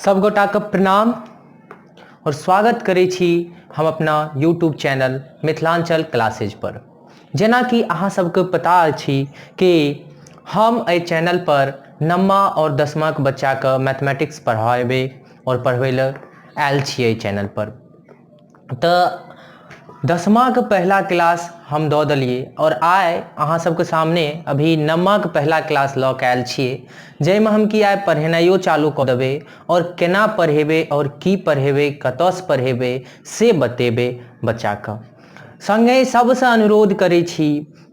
सबगोटाके प्रणाम और स्वागत करै छी हम अपना यूट्यूब चैनल मिथिलांचल क्लासेज पर। जेना कि अहाँ सबके पता अछि कि हम एहि चैनल पर नम्मा और दसमा के बच्चा के मैथमेटिक्स पढ़ाबे और पढ़बै लए आयल छियै एहि चैनल पर। तऽ दसमा के पहला क्लास हम दऽ देलिए और आइ अहाँ सबके सामने अभी नम्मा के पहला क्लास लऽ के आयल छियै, जाहिमे हम कि आइ पढ़ेनाइयो चालू कऽ देबै और केना पढ़ेबै और की पढ़ेबै, कतऽसँ पढ़ेबै से बतेबै बच्चाके। संगे सबसँ अनुरोध करै छी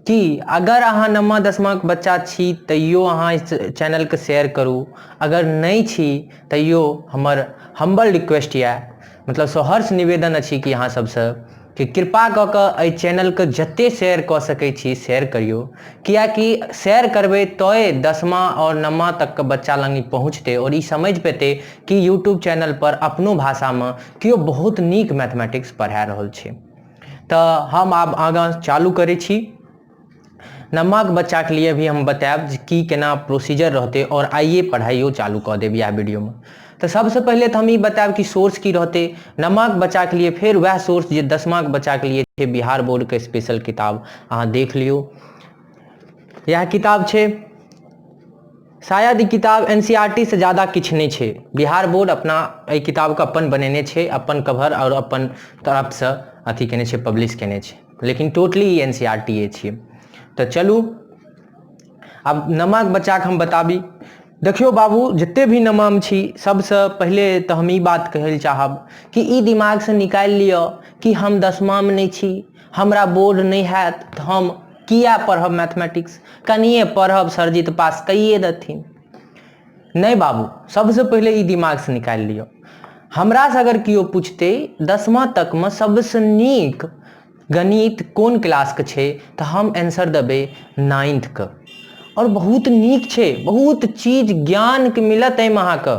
कि अगर अहाँ नम्मा दसमा के बच्चा छी तैयो अहाँ इस चैनल के शेयर करू, अगर नहीं छी तैयो हमर हम्बल रिक्वेस्ट यऽ, मतलब सहर्ष निवेदन अछि कि अहाँ सबसँ कि कृपा कऽ कऽ एहि चैनल के जते शेयर कऽ सकै छी शेयर करियो, कियाकि शेयर करबै तोए दसमा और नम्मा तक के बच्चा लग पहुँचतै और ई समझ पेतै कि यूट्यूब चैनल पर अपनो भाषामे केओ बहुत नीक मैथमेटिक्स पढ़ा रहल छै। तऽ हम आब आगाँ चालू करै छी। नम्मा के बच्चा के लिए भी हम बतायब कि केना प्रोसीजर रहते और आइए पढ़ाइयो चालू कऽ देब इएह वीडियो में। तो सबसे पहले तो हम ई बतायब कि सोर्स की रहते नम्मा के बच्चा के लिए, फिर वह सोर्स जे दसमा के बच्चा के लिए छै बिहार बोर्ड के स्पेशल किताब अहाँ देख लियो। यह किताब छै, शायद ई किताब एनसीईआरटी से ज़्यादा किछ नहीं छै। बिहार बोर्ड अपना एहि किताब के अपन बनेने छै, अपन कवर और अपन तरफ से अथी केने छै, पब्लिश केने छै, लेकिन टोटली एनसीईआरटी छियै। तो चलू अब नम्मा के बच्चा के हम बताबी। देखियो बाबू, जते भी नम्मा में छी सबसे पहले तो हम ई बात कहै चाहब कि ई दिमाग से निकाल लियो कि हम दसमा में नहीं छी, हमरा बोर्ड नहीं हैत तो हम किया पढ़ब मैथमेटिक्स, कनिए पढ़ब सरजी तो पास कइए देथिन। नहीं बाबू, सबसे पहले ई दिमाग से निकाल लियो। हमरा से अगर कियो पूछते दसमा तक में सबसे नीक गणित कोन क्लास के छै तो हम आंसर देबै 9th के। और बहुत नीक छै, बहुत चीज ज्ञान के मिलत एहिमे अहाँके,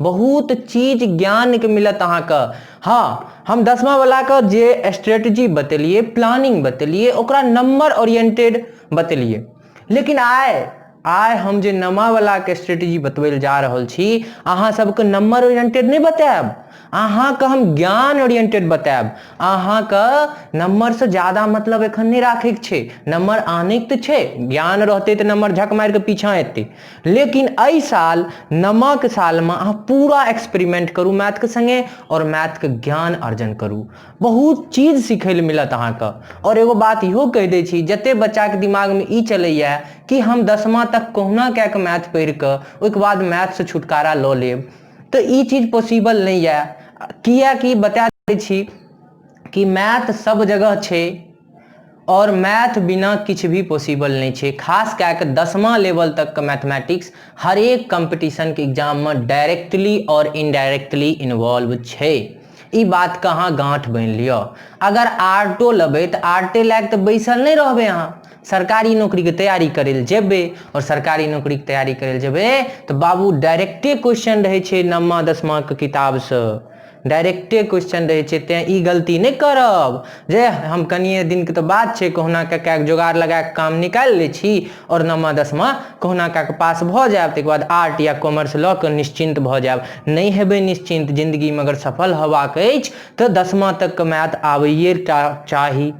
बहुत चीज ज्ञान के मिलत अहाँके। हाँ, हम दसमा वाला के जे स्ट्रेटजी बतेलिए, प्लानिंग बतेलिए, ओकरा नंबर ओरिएंटेड बतेलिए, लेकिन आइ हम जे नम्मा वाला के स्ट्रेटजी बतबै लए जा रहल छी अहाँ सबके नंबर ओरिएंटेड नहीं बतायब, अहाँके हम ज्ञान ओरिएंटेड बतायब। अहाँके नंबर से ज्यादा मतलब एखन नहीं राखे के छै, नंबर आने के छै, ज्ञान रहते तो नंबर झक मार के पीछा एते। लेकिन एहि साल नम्मा के साल में अहाँ पूरा एक्सपेरिमेंट करू मैथ के संगे और मैथ के ज्ञान अर्जन करू, बहुत चीज सीखे ले मिलत अहाँके। और एगो बात इहो कह दै छी, जते बच्चा के दिमाग में ई चलैया कि हम दसमा तक कहुना कए के मैथ पढ़ि के ओहिके बाद मैथ से छुटकारा लऽ लेब, तो ई चीज पॉसिबल नहीं है। कियाकि बता दै छी कि मैथ सब जगह छै और मैथ बिना किछ भी पॉसिबल नहीं छै। खास कए के दसमा लेवल तक के मैथमेटिक्स हर एक कंपटीशन के एग्जाम में डायरेक्टली और इनडायरेक्टली इन्वॉल्व छै। ई बात के अहाँ गांठ बांधि लियो। अगर आर्टो लेबै तो आर्टे लए के तो बैसल नहीं रहबै, अहाँ सरकारी नौकरी के तैयारी करे ले जेबै और सरकारी नौकरी के तैयारी करे ले जेबै तो बाबू डायरेक्टे क्वेश्चन रहे छै नम्मा दसमा के किताब से, डायरेक्टे क्वेश्चन रहे छै। तें ई गलती नहीं करब जे हम कनिए दिन के तो बात छै, कहुना कए जोगाड़ लगा के काम निकाल ले छी और नम्मा दसमा कहुना कए के पास भऽ जायब, तकर बाद आर्ट या कॉमर्स लऽ के निश्चिंत भऽ जायब। नहीं हेबै निश्चिंत, जिंदगी में अगर सफल हेबाक अछि तो दसमा तक के मैथ आबैए चाही।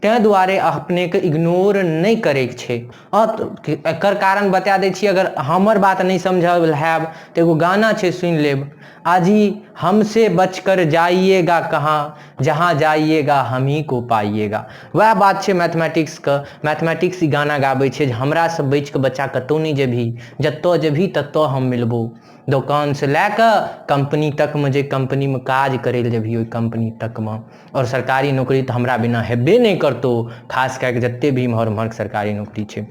तैं दुआरे अपने के इग्नोर नहीं करे के छै। और एकर कारण बता दै छी, अगर हमर बात नहीं समझल हैब तो एगो गाना छै सुन लेब, आजी हमसे बचकर जाइएगा कहाँ, जहाँ जाइएगा हम ही को पाइएगा। वह बात छै मैथमेटिक्स के। मैथमेटिक्स ई गाना गाबै छै जे हमरा से बचि के बच्चा कतौ नहीं जेबही, जतऽ जेबही ततऽ हम मिलबो, दुकान से लए के कंपनी तक में, जे कंपनी में काज करे ले जेबही ओहि कंपनी तक में। और सरकारी नौकरी तो हमरा बिना हेबे नहीं करतौ, खास कए के जते भी इम्हर सरकारी नौकरी छै।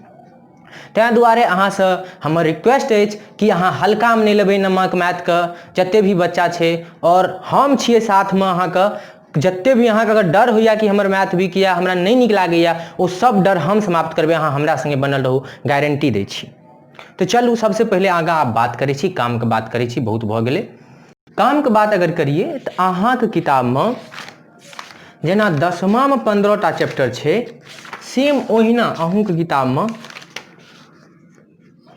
तैं दुआरे अहाँ से हमर रिक्वेस्ट अछि कि अहाँ हल्का में नहीं लेबै नम्मा के मैथ के, जते भी बच्चा छै और हम छियै साथ में अहाँके। जते भी अहाँके अगर डर होइया कि हमर मैथ वीक या हमरा नहीं नीक लागैया, वो सब डर हम समाप्त करबै, अहाँ हमरा संगे बनल रहू, गारंटी दै छी। तो चलू सबसे पहले आगा आप बात करै छी, काम के बात करै छी, बहुत भऽ गेलै। काम के बात अगर करिए तो अहाँके किताब में जेना दसमा में 15टा चैप्टर छै, सेम ओहिना अहूँके किताब में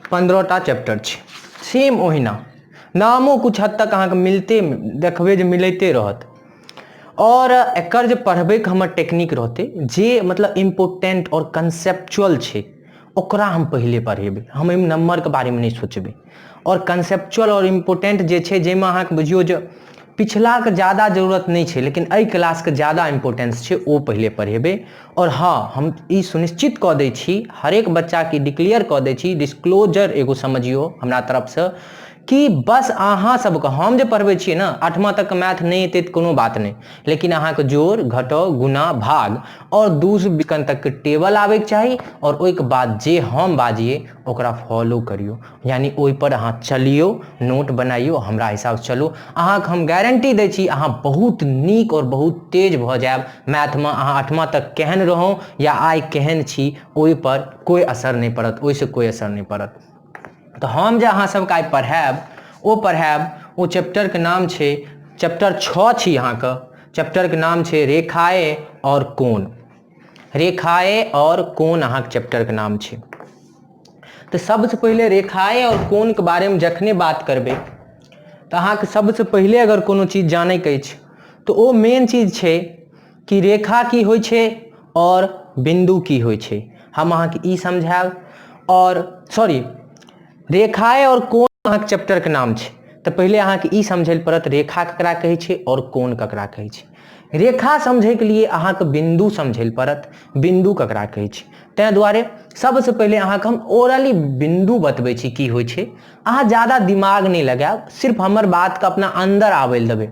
15टा चैप्टर छै, सेम ओहिना। नामो कुछ हद तक अहाँके मिलते देखबै जे मिलते रहत। और एकर जे पढ़बै के हमर टेक्निक रहते जे मतलब इम्पोर्टेंट और कंसेप्चुअल छै ओकरा हम पहले पढ़ेबै, हम एहिमे नंबर के बारे में नहीं सोचबै। और कंसेप्चुअल और इम्पोर्टेंट जे छै जाहिमे अहाँके बुझियौ जे पिछला के ज़्यादा जरूरत नहीं छै लेकिन एहि क्लास के ज़्यादा इम्पोर्टेंस छै ओ पहले पढ़ेबै। और हाँ हम ई सुनिश्चित कऽ दै छी, हरेक बच्चा के डिक्लेयर कऽ दै छी, डिस्क्लोजर एगो समझियो हमरा तरफ से कि बस अहाँ सबके हम जे पढ़बै छियै ना 8वां तक मैथ नहीं एतै तऽ कोनो बात नहीं, लेकिन अहाँके जोड़ घटाव गुना भाग और 2 से 20 तक के टेबल आबैके चाही। और ओइके बाद जे हम बाजिए ओकरा फॉलो करियो, यानी ओइ पर अहाँ चलियो, नोट बनाइयो, हमरा हिसाब से चलू। अहाँके हम गारंटी दै छी अहाँ बहुत नीक और बहुत तेज भऽ जायब मैथ में। अहाँ 8वां तक केहन रहौ या आइ केहन छी ओइ पर कोई असर नहीं पड़त, ओइसे कोई असर नहीं पड़त। तो हम जे अहाँ सबके आइ पढ़ायब ओ चैप्टर के नाम छै, चैप्टर 6 छी अहाँके, चैप्टर के नाम छै रेखाएं और कोण। रेखाएं और कोण अहाँके चैप्टर के नाम छै। तो सबसे पहले रेखाएं और कोण के बारे में जखने बात करबै तो अहाँके सबसे पहले अगर कोनो चीज जानै के अछि तो ओ मेन चीज छै कि रेखा की होइ छै और बिंदु की होइ छै। हम अहाँके ई समझायब। और सॉरी, रेखाएं और कोण अहाँके चैप्टर के नाम छै तो पहले अहाँके ई समझै लए पड़त रेखा ककरा कहै छै और कोण ककरा कहै छै। रेखा समझै के लिए अहाँके बिंदु समझै लए पड़त, बिंदु ककरा कहै छै। तैं दुआरे सबसे पहले अहाँके हम ओरली बिंदु बतबै छी की होइ छै। अहाँ ज़्यादा दिमाग नहीं लगायब, सिर्फ हमर बात के अपना अंदर आबै लए देबै,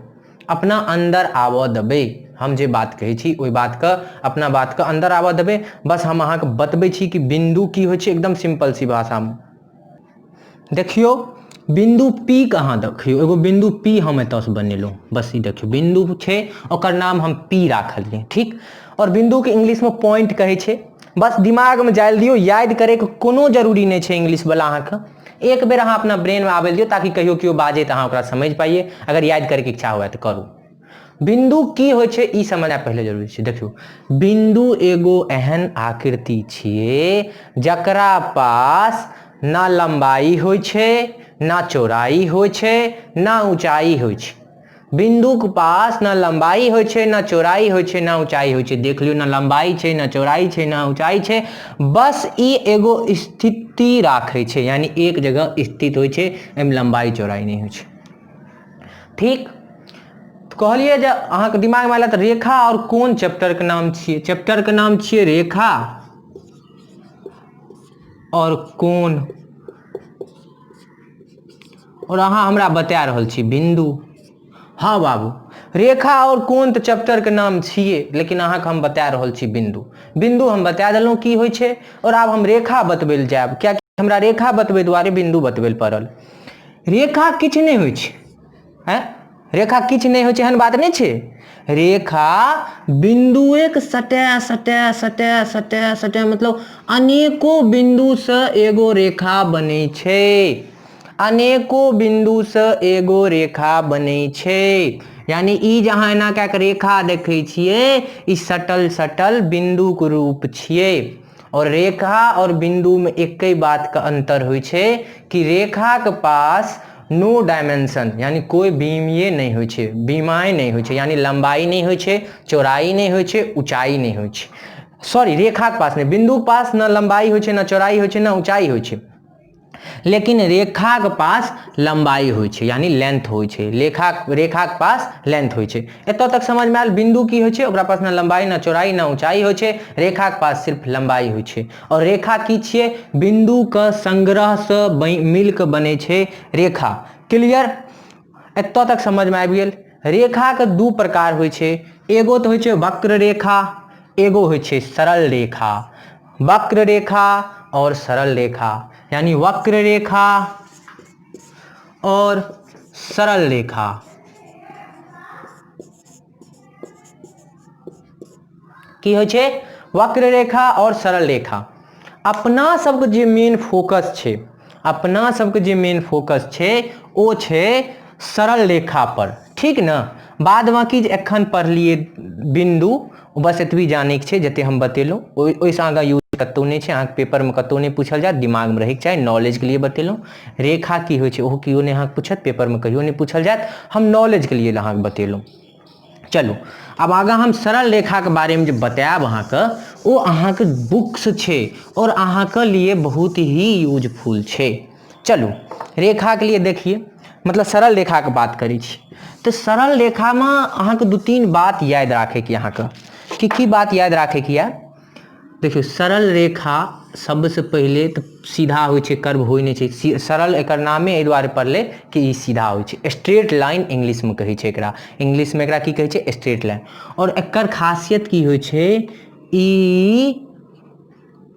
अपना अंदर आबऽ देबै। हम जे बात कहै छी ओइ बात के अपना बात के अंदर आबऽ देबै। बस हम अहाँके बतबै छी कि बिंदु की होइ छै, एकदम सिंपल सी भाषा में। देखियो बिंदु P के अहाँ देखियो, एगो बिंदु P हम एतऽ से बनेलहुँ, बस ई देखियो बिंदु छै ओकर नाम हम P राखलियै, ठीक। और बिंदु के इंग्लिश में पॉइंट कहै छै। बस दिमाग में जाइल दियो, याद करे के कोनो जरूरी नहीं छै इंग्लिश वाला अहाँके। एक बेर अहाँ अपना ब्रेन में आबै दियो ताकि कहियो केओ बाजे तऽ अहाँ ओकरा समझ पाइए। अगर याद करे के इच्छा हुए तो करू। बिंदु की होइ छै ई समझना पहले जरूरी छै। देखियो बिंदु एगो एहन आकृति छियै जकरा पास ना लंबाई होइ छै, ना चौड़ाई होइ छै, ना ऊंचाई होइ छै। बिंदु के पास ना लंबाई होइ छै, ना चौड़ाई होइ छै, ना ऊंचाई होइ छै। देख लियो ना लंबाई छै, ना चौड़ाई छै, ना ऊंचाई छै। बस ई एगो स्थिति राखै छै, यानी एक जगह स्थित होइ छै, एमे लंबाई चौड़ाई नहीं होइ छै, ठीक। तो कहलिए जे अहाँके दिमाग में आयल रेखा और कोण चैप्टर के नाम छियै, चैप्टर के नाम छियै रेखा और कोण। और अहाँ हमरा बता रहल छी बिंदु। हाँ बाबू, रेखा और कोण तो चैप्टर के नाम छियै लेकिन अहाँके हम बता रहल छी बिंदु। बिंदु हम बता देलहुँ की होइ छै। और आब हम रेखा बतबै लए जायब, कियाकि हमरा रेखा बतबै दुआरे बिंदु बतबै लए पड़ल। रेखा किछु नहीं होइ छै, हैं रेखा किछु नहीं होइ छै एहन बात नहीं छै। रेखा बिंदुए के सटे सटे सटे सटे सटे मतलब अनेको बिंदु से एगो रेखा बनै छै, अनेको बिंदु से एगो रेखा बनै छै। यानी ई जहाँ एना कए के रेखा देखै छियै ई सटल सटल बिंदु के रूप छियै। और रेखा और बिंदु में एक ही बात का अंतर होइ छै कि रेखा के पास नो डायमेंशन यानी कोई बीमीय नहीं होइ छै, बीमाय नहीं होइ छै, यानी लंबाई नहीं होइ छै, चौड़ाई नहीं होइ छै, ऊंचाई नहीं होइ छै। सॉरी, रेखा के पास नहीं, बिंदु के पास ना लंबाई होइ छै, ना चौड़ाई होइ छै, ना ऊंचाई होइ छै, लेकिन रेखा के पास लंबाई होइ छै यानी लेंथ होइ छै। रेखा के पास लेंथ होइ छै। एतऽ तक समझ में आयल। बिंदु की होइ छै, ओकरा पास ना लंबाई ना चौड़ाई ना ऊंचाई होइ छै, रेखा के पास सिर्फ लंबाई होइ छै। और रेखा की छियै, बिंदु के संग्रह से मिल के बनै छै रेखा। क्लियर, एतऽ तक समझ में आबि गेल। रेखा के दू प्रकार होइ छै, एगो तो होइ छै वक्र रेखा, एगो होइ छै सरल रेखा। वक्र रेखा और सरल रेखा, यानी वक्र रेखा और सरल रेखा। की होइ छै, वक्र रेखा और सरल रेखा। अपना सबके जे मेन फोकस छै, अपना सबके जे मेन फोकस छै ओ छै सरल रेखा पर, ठीक न। बाद बाकी जे एखन पढ़लिए बिंदु बस एतबी जाने के छै जते हम बतेलहुँ, ओइसे आगाँ यूज कतौ नहीं है, अहाँके पेपर में कतौ नहीं पूछल जाए, दिमाग में रहेके चाहे, नॉलेज के लिए बतेलूँ। रेखा की होइ छै ओहो कियो नहीं अहाँके पूछत, पेपर में कहियो नहीं पूछल जाए, हम नॉलेज के लिए अहाँके बतेलूँ। चलू अब आगा हम सरल रेखा के बारे में जो बतायब अहाँके, वो अहाँके बुक्स छै और अहाँके लिए बहुत ही यूजफुल छै। चलू रेखा के लिए देखिए, मतलब सरल रेखा के बात करी छी तो सरल रेखा में अहाँके 2-3 बात याद रखे की, अहाँके की बात याद रखे की है। देखियो सरल रेखा सबसे पहले तो सीधा होइ छै, कर्व होइ नहीं छै। सरल एकर नामे एहि दुआरे पड़ले कि ई सीधा होइ छै, स्ट्रेट लाइन इंग्लिश में कहै छै एकरा। इंग्लिश में एकरा की कहै छै, स्ट्रेट लाइन। और एकर खासियत की होइ छै, ई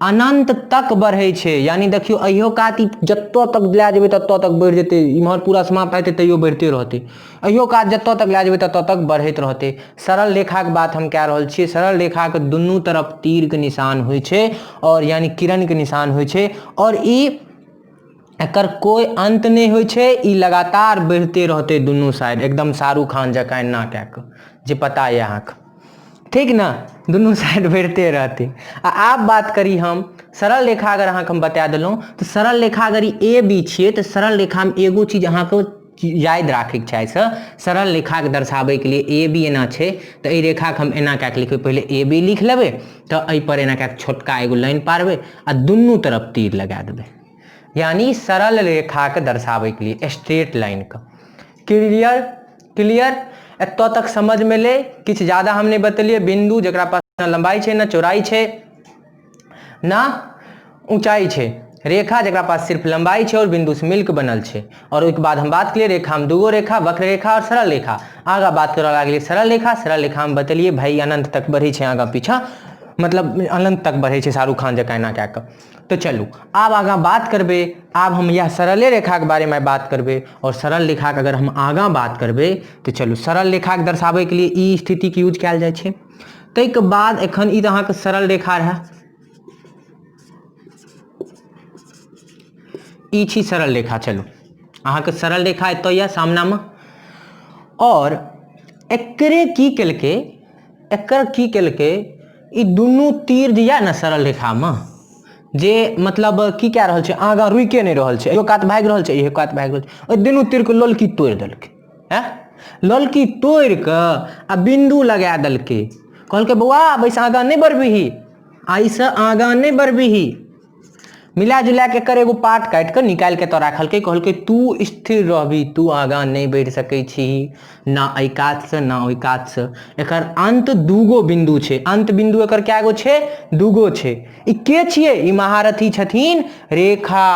अनंत तक बढ़े छै। यानी देखियो अहियो कात जत्तो तक ले जेबे तत्तो तक बढ़ जेते, इम्हर पूरा समाप्त हेते तैयो बढ़ते रहते, अहियो कात जत्तो तक ले जेबे तत्तो तक बढ़त रहते। सरल रेखा के बात हम कह रहल छियै। सरल रेखा के दुनू तरफ तीर के निशान होइ छै और यानी किरण के निशान होइ छै, और ई एकर कोई अंत नहीं होइ छै, ई लगातार बढ़ते रहते दुनू साइड, एकदम शाहरुख खान जकाँ एना कए के, जे पता है अहाँके, ठीक ना, दुनू साइड बढ़ते रहते। आप बात करी हम सरल रेखा, अगर अहाँके हम बता देलूँ तो सरल रेखा अगर ए बी छिए तो सरल रेखा में एगो चीज अहाँके याद रखे के चाही। सरल रेखा के दर्शावे के लिए ए बी एना छै तो ई रेखा के हम एना कए लिखबै, पहले ए बी लिख लेबै, तो एहि पर एना कए छोटका एगो लाइन पारबै आ दुनू तरफ तीर लगा देबै, यानी सरल रेखा के दर्शावे के लिए स्ट्रेट लाइन का। क्लियर क्लियर एतो तक समझ में ले, किछ ज्यादा हम नहीं बतेलिए। बिंदु जकरा पास ना लंबाई छै ना चौड़ाई छै ना ऊंचाई छै, रेखा जकरा पास सिर्फ लंबाई छै और बिंदु से मिलकर बनल छै। और उसके बाद हम बात करिए रेखा में दूगो रेखा, वक्र रेखा और सरल रेखा। आगा बात करल लागलिए सरल रेखा। सरल रेखा में बतेलिए भाई अनंत तक बढ़े छै, आगा पीछा मतलब अनंत तक बढ़े छै, शाहरुख खान जकाँ एना कए के। तो चलू आब आगा बात करबे, आब हम यह सरले रेखा के बारे में बात करबे। और सरल रेखा के अगर हम आगा बात करबे तो चलू सरल रेखा के दर्शावे के लिए ई स्थिति के यूज कयल जाय छै। तै के बाद एखन ई अहाँ के सरल रेखा रहे, ई छी सरल रेखा। चलू अहाँ के सरल रेखा एतो या सामना में, और एकरे की केलके, एकर की केलके, ई दुनू तीर दिया ना सरल रेखा में, जे मतलब की कह रहल छै, आगा रुके नहीं रहल छै, एगो कात भाग रहल छै, एगो कात भाग रहल छै, ओइ दुनू तीर के लोलकी तोड़ देलकै। हैं लोलकी तोड़ के आ बिंदु लगा देलकै, कहलकै बौआ बैस आगा नहीं बढ़बिही, ऐसे आगा नहीं बढ़बिही। मिला जुला के एकर एगो पार्ट काट के निकाल के तो राखलकै, कहलकै तू स्थिर रहबी, तू आगा नहीं बढ़ सकै छी, ना एहि कात से ना ओहि कात से। एकर अंत दूगो बिंदु छै, अंत बिंदु एकर कैगो छै, दूगो छै। ई के छियै, ई महारथी छथिन रेखा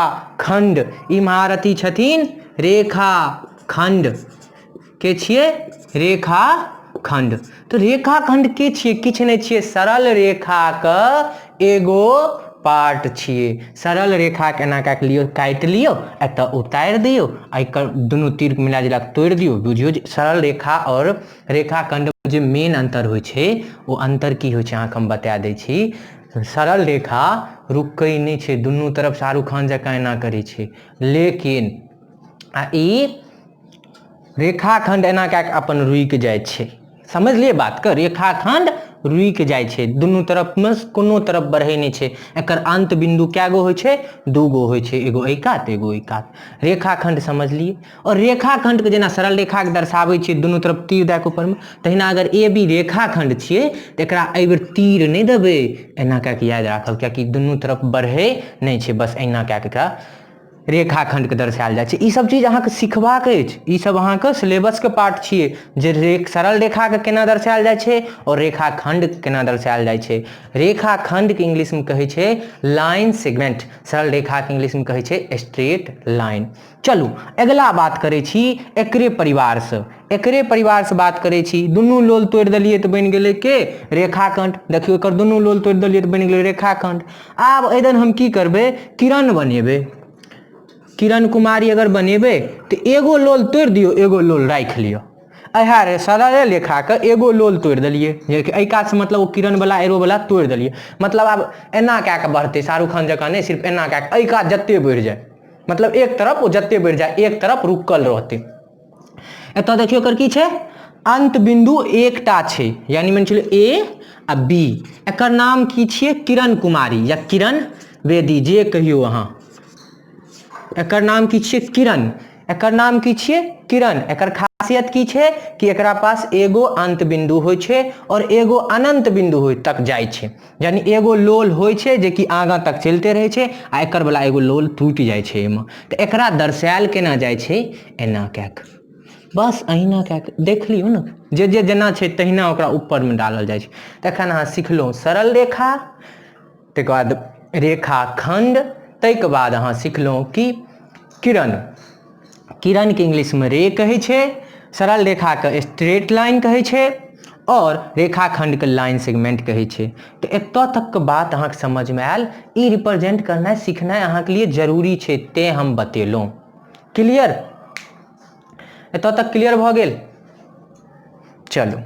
खंड, ई महारथी छथिन रेखा खंड। के छियै, रेखा खंड। तो रेखा खंड के छियै, किछ नहीं छियै, सरल रेखा के एगो पार्ट छियै। सरल रेखा के एना कए लियो, काट लियो, एतऽ उतार दियो, एकर दुनू तीर के मिला जुला के तोड़ दियो। बुझियो जे सरल रेखा और रेखा खंड में जे मेन अंतर होइ छै, वो अंतर की होइ छै अहाँके हम बता दै छी। सरल रेखा रुकै नहीं छै, दुनू तरफ शाहरुख खान जकाँ एना करै छै, लेकिन आ ई रेखा खंड एना कए अपन रुक जाय छै। समझलिए बात के, रेखा खंड रुक जाय छै, दुनू तरफ में कोनो तरफ बढ़े नहीं छै। एकर अंत बिंदु कैगो होइ छै, दूगो होइ छै, एगो एहि कात एगो एहि कात। रेखा खंड समझलिए। और रेखा खंड के जेना सरल रेखा के दर्शाबै छियै दुनू तरफ तीर दए के ऊपर में, तहिना अगर ए बी रेखा खंड छियै तो एकरा एहि बेर तीर नहीं देबै, एना कए के याद राखब, कियाकि दुनू तरफ बढ़े नहीं छै, बस एना कए के एकरा रेखा खंड के दर्शायल जाय छै। ई सब चीज अहाँके सिखबाक अछि, ई सब अहाँके सिलेबस के पार्ट छियै, जे सरल रेखा के केना दर्शायल जाय छै और रेखा खंड केना दर्शायल जाय छै। रेखा खंड के इंग्लिश में कहै छै लाइन सेगमेंट, सरल रेखा के इंग्लिश में कहै छै स्ट्रेट लाइन। चलू अगला बात करै छी एकरे परिवार से, एकरे परिवार से बात करै छी। दुनू लोल तोड़ देलिए तो बन गेलै के रेखा खंड। देखियो एकर दुनू लोल तोड़ देलिए तो बन गेलै रेखा खंड। आब एदन हम की करबै, किरण बनेबै, किरण कुमारी अगर बनेबे तो एगो लोल तोड़ दियो, एगो लोल राख लियो। अहा रे सरल रेखा के एगो लोल तोड़ दिलिए, एहि कात से मतलब वो किरण वाला एरो वाला तोड़ दिलिए, मतलब अब एना कए के बढ़ते, शाहरुख खान जकाँ नहीं, सिर्फ एना कए के एहि कात जत्ते बढ़ जाए, मतलब एक तरफ वो जत्ते बढ़ जाए, एक तरफ रुकल रहते। एतऽ देखियो एकर की छै, अंत बिंदु एकटा छै, यानी मान चलिए ए आ बी एकर नाम की छिए किरण कुमारी या किरण बेदी जे कहियो अहाँ। एकर नाम की छिए किरण, एकर नाम की छिए किरण। एकर खासियत की छे कि एकरा पास एगो अंत बिंदु होय छे और एगो अनंत बिंदु होय तक जाय छे, यानी एगो लोल होय छे जे कि आगा तक चलते रहे छे आ एकर वाला एगो लोल टूट जाय छे एमे। तो एकरा दर्शायल केना जाय छे एना कए के, बस अहिना कए के देख लियौ ना, जे जे जेना छे तहिना ओकरा ऊपर में डालल जाय छे। तखन अहाँ सिखलहुँ सरल रेखा, तकर बाद रेखा खंड, तैके बाद अहाँ सिखलहुँ कि किरण, किरण के इंग्लिश में रे कहै छे, सरल रेखा के स्ट्रेट लाइन कहै छे और रेखाखंड के लाइन सेगमेंट कहै छे। तो एतऽ तक के बात अहाँ के समझ में आयल। ई रिप्रेजेंट करनाइ सीखनाइ अहाँ के लिए जरूरी छे, ते हम बतेलहुँ। क्लियर? एतऽ तक क्लियर भऽ गेल? चलू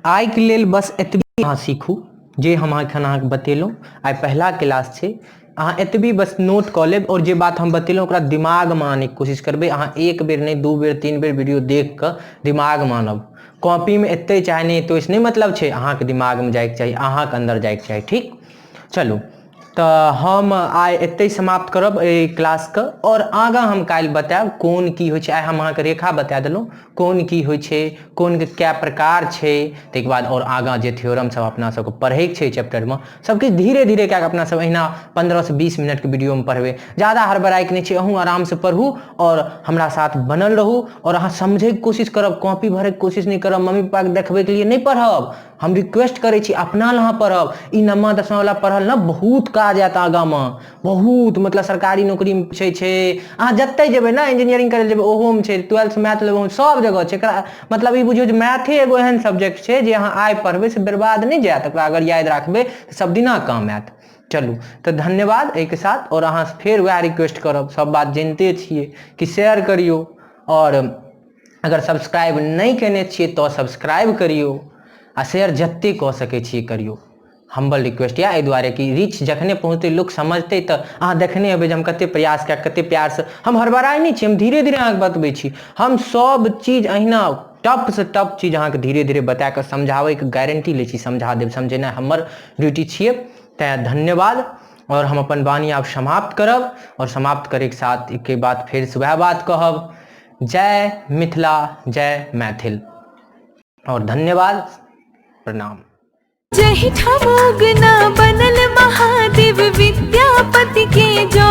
आइ के लेल बस एतबी अहाँ सीखू जे हम एखन अहाँके बतेलहुँ। आइ पहला क्लास छै, अहाँ एतबी बस नोट कऽ लेब और जे बात हम बतेलहुँ ओकरा दिमाग में आने के कोशिश करबै। अहाँ एक बेर नहीं, दू बेर, तीन बेर वीडियो देख कऽ दिमाग में आनब। कॉपी में एते चाहे नहीं तो इसने मतलब छै, अहाँके दिमाग में जाइके चाही, अहाँके अंदर जाइके चाही। ठीक, चलू तो हम आइ एते समाप्त करब एहि क्लास के, और आगाँ हम काल्हि बतायब कोन की होइ छै। आइ हम अहाँके रेखा बता देलहुँ कोन की होइ छै, कोन के क्या प्रकार छै, ताहिके बाद और आगाँ जे थ्योरम सब अपना सबके पढ़ैके छै चैप्टर में, सबकिछु धीरे धीरे कए कऽ अपना सब अहिना 15 से 20 मिनट के वीडियो में पढ़बै। ज़्यादा हड़बड़ाइके नहीं छै, अहूँ आराम से पढ़ू और हमरा साथ बनल रहू। और अहाँ समझैके कोशिश करब, कॉपी भरैके कोशिश नहीं करब, मम्मी पापा के देखबैके लिए नहीं पढ़ब। हम रिक्वेस्ट करै छी अपना लहाँ पढ़ब। ई 9मा 10मा वाला पढ़ल ना बहुत काज आयत आगाँ में, बहुत मतलब सरकारी नौकरी में पूछै छै। अहाँ जतै जेबै ना, इंजीनियरिंग करे जेबै ओहो में छै, 12th मैथ लेबै सब जगह छै। एकरा मतलब ई बुझियौ जे मैथे एगो एहन सब्जेक्ट छै जे अहाँ आइ पढ़बै से बर्बाद नहीं जायत, ओकरा अगर याद राखबै तऽ सब दिना काम आयत। चलू तो धन्यवाद एहिके साथ। और अहाँ फेर वएह रिक्वेस्ट करब, सब बात जानते छिए कि शेयर करियो, और अगर सब्सक्राइब नहीं केने छिए तो सब्सक्राइब करियो, आ शेयर जत्ते कऽ सकै छिए करियो। हम्बल रिक्वेस्ट या एहि दुआरे कि रीच जखने पहुँचतै लोक समझतै तऽ अहाँ देखने हेबै जे हम कते प्रयास कए कते प्यार से, हम हड़बड़ाइ नहीं छी, हम धीरे धीरे अहाँके बतबै छी। हम सब चीज अहिना टफ से टफ चीज अहाँके धीरे धीरे बता कऽ समझाबैके गारंटी लै छी, समझा देब। समझेनाइ हमर ड्यूटी छिए। तैं धन्यवाद। और हम अपन वाणी आब समाप्त करब, और समाप्त करैके साथ के बाद फेर से वएह बात कहब, जय मिथिला, जय मैथिल, और धन्यवाद, प्रणाम। जहि ठमोगना बनल महादेव विद्यापति के जो